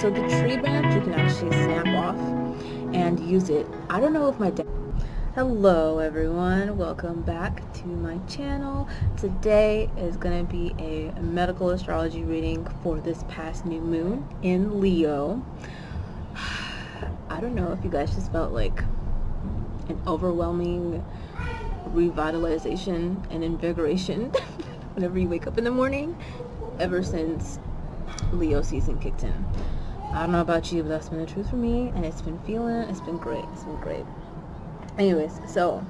So the tree branch you can actually snap off and use it. I don't know if my dad... Hello everyone, welcome back to my channel. Today is going to be a medical astrology reading for this past new moon in Leo. I don't know if you guys just felt like an overwhelming revitalization and invigoration whenever you wake up in the morning ever since Leo season kicked in. I don't know about you, but that's been the truth for me, and it's been great. It's been great. Anyways, so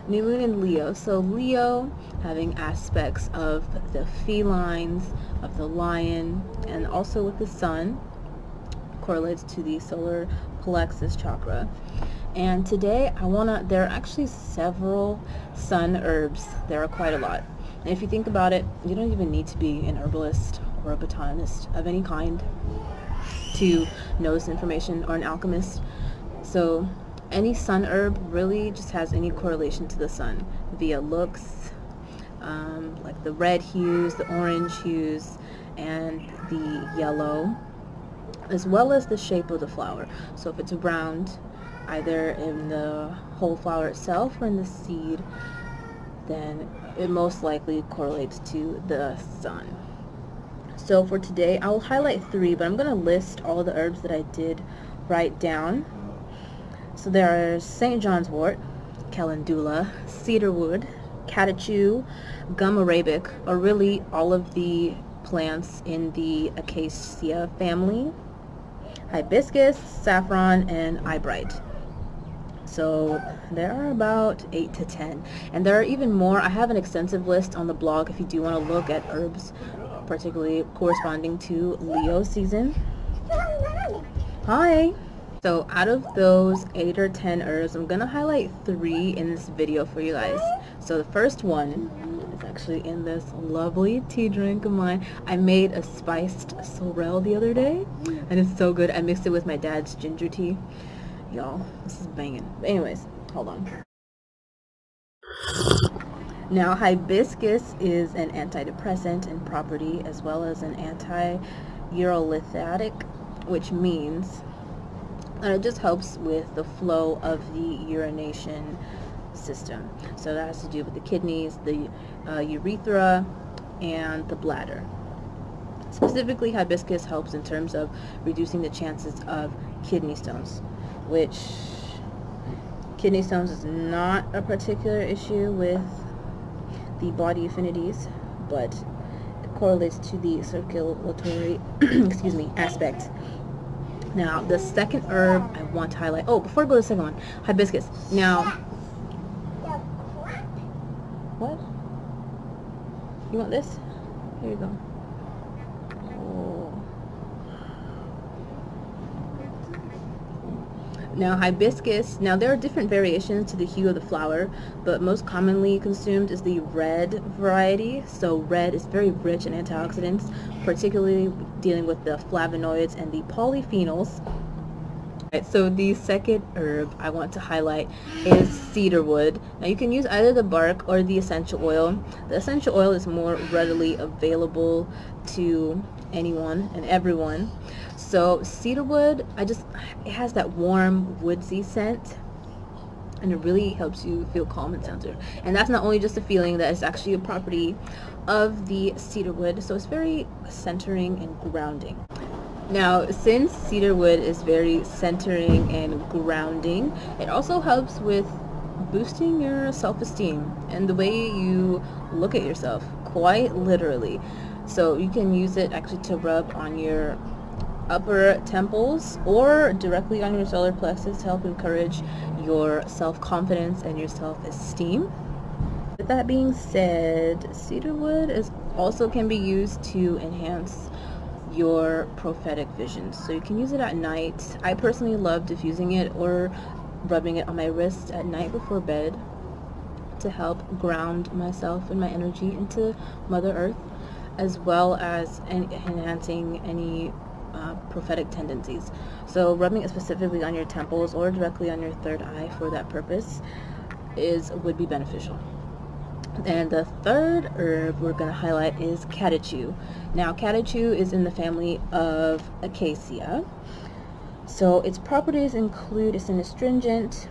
new moon in Leo. So Leo having aspects of the felines, of the lion, and also with the sun, correlates to the solar plexus chakra. And today there are actually several sun herbs. There are quite a lot. And if you think about it, you don't even need to be an herbalist or a botanist of any kind to know this information, or an alchemist. So any sun herb really just has any correlation to the sun via looks, like the red hues, the orange hues, and the yellow, as well as the shape of the flower. So if it's round, either in the whole flower itself or in the seed, then it most likely correlates to the sun. So for today, I'll highlight 3, but I'm going to list all the herbs that I did write down. So there are St. John's wort, calendula, cedarwood, catechu, gum arabic, or really all of the plants in the acacia family, hibiscus, saffron, and eyebright. So there are about 8 to 10, and there are even more. I have an extensive list on the blog if you do want to look at herbs particularly corresponding to Leo season. Hi! So out of those 8 or 10 herbs, I'm gonna highlight 3 in this video for you guys. So the first one is actually in this lovely tea drink of mine. I made a spiced sorrel the other day, and it's so good. I mixed it with my dad's ginger tea. Y'all, this is banging. But anyways, hold on. Now, hibiscus is an antidepressant in property, as well as an anti-urolithic, which means it just helps with the flow of the urination system. So that has to do with the kidneys, the urethra, and the bladder. Specifically, hibiscus helps in terms of reducing the chances of kidney stones, which kidney stones is not a particular issue with the body affinities, but it correlates to the circulatory excuse me, aspect. Now, the second herb I want to highlight, before I go to the second one, hibiscus. Now, what? You want this? Here you go. Now, hibiscus, there are different variations to the hue of the flower, but most commonly consumed is the red variety. So red is very rich in antioxidants, particularly dealing with the flavonoids and the polyphenols. Right, so the second herb I want to highlight is cedarwood. Now you can use either the bark or the essential oil. The essential oil is more readily available to anyone and everyone. So cedarwood, it has that warm woodsy scent, and it really helps you feel calm and centered. And that's not only just a feeling, that is actually a property of the cedarwood. So it's very centering and grounding. Now, since cedarwood is very centering and grounding, it also helps with boosting your self-esteem and the way you look at yourself, quite literally. So you can use it actually to rub on your upper temples or directly on your solar plexus to help encourage your self-confidence and your self-esteem. With that being said, cedarwood also can be used to enhance your prophetic visions. So you can use it at night. I personally love diffusing it or rubbing it on my wrist at night before bed to help ground myself and my energy into Mother Earth, as well as enhancing any prophetic tendencies. So rubbing it specifically on your temples or directly on your third eye for that purpose would be beneficial. And the third herb we're going to highlight is catechu. Now, catechu is in the family of Acacia. So its properties include it's an astringent,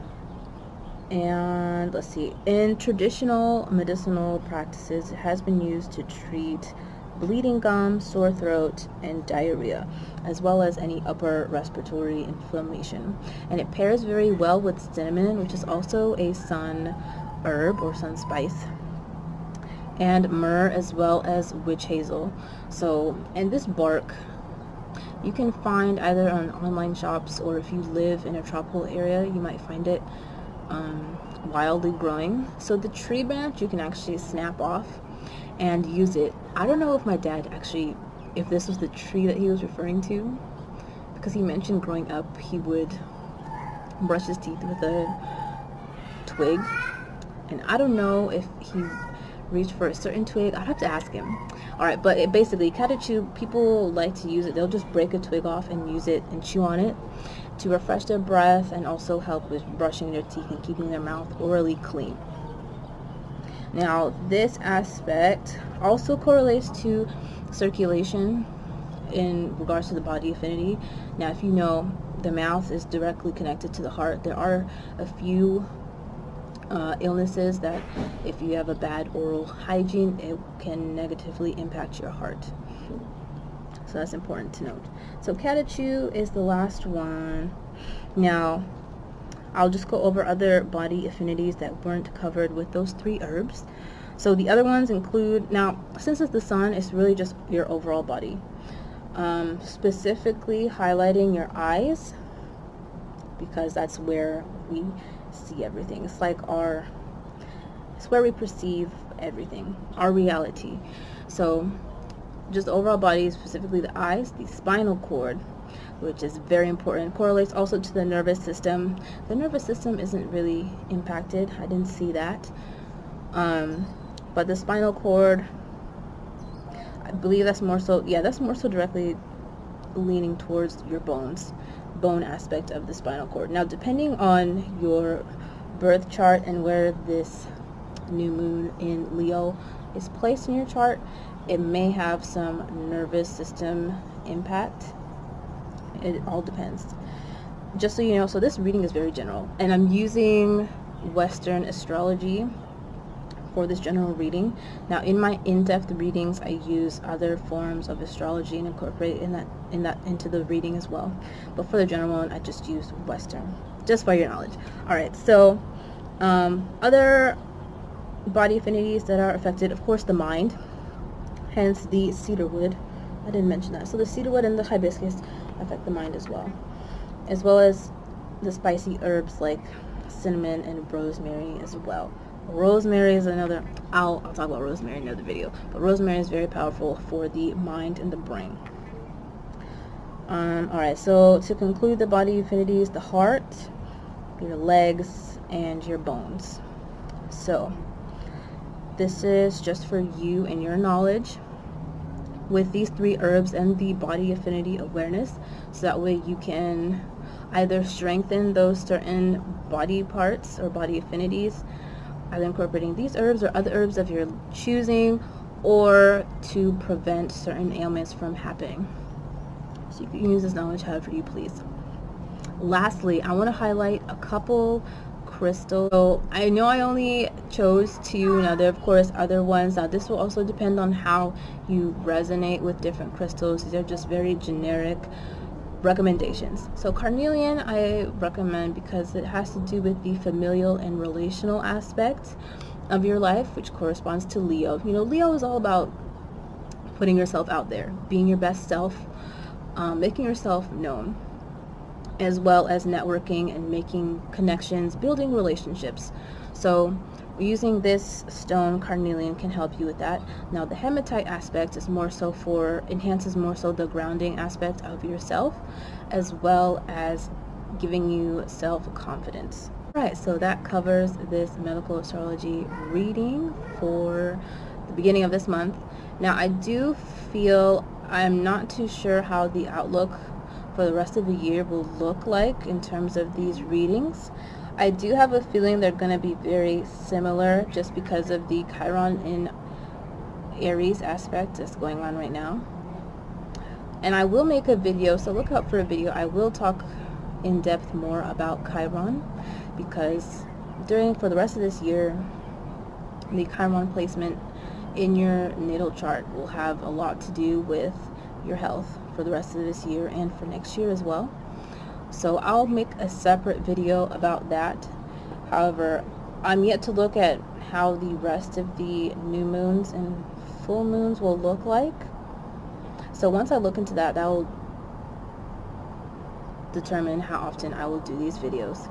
and let's see, in traditional medicinal practices, it has been used to treat bleeding gums, sore throat, and diarrhea, as well as any upper respiratory inflammation. And it pairs very well with cinnamon, which is also a sun herb or sun spice, and myrrh, as well as witch hazel. So, and this bark you can find either on online shops, or if you live in a tropical area, you might find it wildly growing. So the tree branch you can actually snap off and use it. I don't know if my dad actually, if this was the tree that he was referring to, because he mentioned growing up he would brush his teeth with a twig, and I don't know if he reached for a certain twig. I'd have to ask him. Alright, but it basically, catechu, people like to use it. They'll just break a twig off and use it and chew on it to refresh their breath, and also help with brushing their teeth and keeping their mouth orally clean. Now, this aspect also correlates to circulation in regards to the body affinity. Now, if you know, the mouth is directly connected to the heart. There are a few illnesses that if you have a bad oral hygiene, it can negatively impact your heart. So that's important to note. So catechu is the last one. Now, I'll just go over other body affinities that weren't covered with those 3 herbs. So the other ones include, now since it's the sun, it's really just your overall body. Specifically highlighting your eyes, because that's where we see everything. It's like it's where we perceive everything, our reality. So just the overall body, specifically the eyes, the spinal cord, which is very important, correlates also to the nervous system. The nervous system isn't really impacted. I didn't see that. But the spinal cord, I believe that's more so, yeah, that's more so directly leaning towards your bones, bone aspect of the spinal cord. Now, depending on your birth chart and where this new moon in Leo is placed in your chart, it may have some nervous system impact. It all depends. Just so you know, so this reading is very general, and I'm using Western astrology for this general reading. Now, in my in-depth readings, I use other forms of astrology and incorporate into the reading as well. But for the general one, I just use Western, just for your knowledge. All right. So, other body affinities that are affected, of course, the mind. Hence the cedarwood. I didn't mention that. So the cedarwood and the hibiscus affect the mind as well as the spicy herbs like cinnamon and rosemary as well. Rosemary is another, I'll talk about rosemary in another video, but rosemary is very powerful for the mind and the brain. Alright, so to conclude the body affinities, the heart, your legs, and your bones. So this is just for you and your knowledge with these 3 herbs and the body affinity awareness, so that way you can either strengthen those certain body parts or body affinities, either incorporating these herbs or other herbs of your choosing, or to prevent certain ailments from happening. So you can use this knowledge however you please. Lastly, I want to highlight a couple crystals. So I know I only chose 2. Now there are of course other ones. Now this will also depend on how you resonate with different crystals. These are just very generic recommendations. So carnelian I recommend because it has to do with the familial and relational aspect of your life, which corresponds to Leo. You know, Leo is all about putting yourself out there, being your best self, making yourself known, as well as networking and making connections, building relationships. So using this stone, carnelian, can help you with that. Now the hematite aspect is more so enhances more so the grounding aspect of yourself, as well as giving you self-confidence. Alright, so that covers this medical astrology reading for the beginning of this month. Now I do feel, I'm not too sure how the outlook for the rest of the year will look like in terms of these readings. I do have a feeling they're going to be very similar just because of the Chiron in Aries aspect that's going on right now. And I will make a video, so look out for a video. I will talk in depth more about Chiron, because for the rest of this year, the Chiron placement in your natal chart will have a lot to do with your health for the rest of this year and for next year as well. So I'll make a separate video about that. However, I'm yet to look at how the rest of the new moons and full moons will look like. So once I look into that, that will determine how often I will do these videos.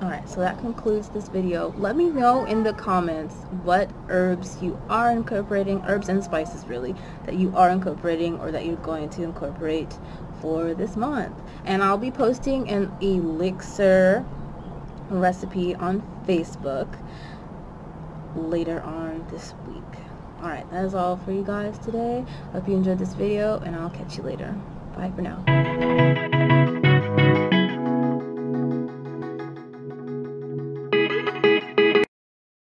Alright, so that concludes this video. Let me know in the comments what herbs you are incorporating, herbs and spices really, that you are incorporating or that you're going to incorporate for this month. And I'll be posting an elixir recipe on Facebook later on this week. Alright, that is all for you guys today. Hope you enjoyed this video, and I'll catch you later. Bye for now.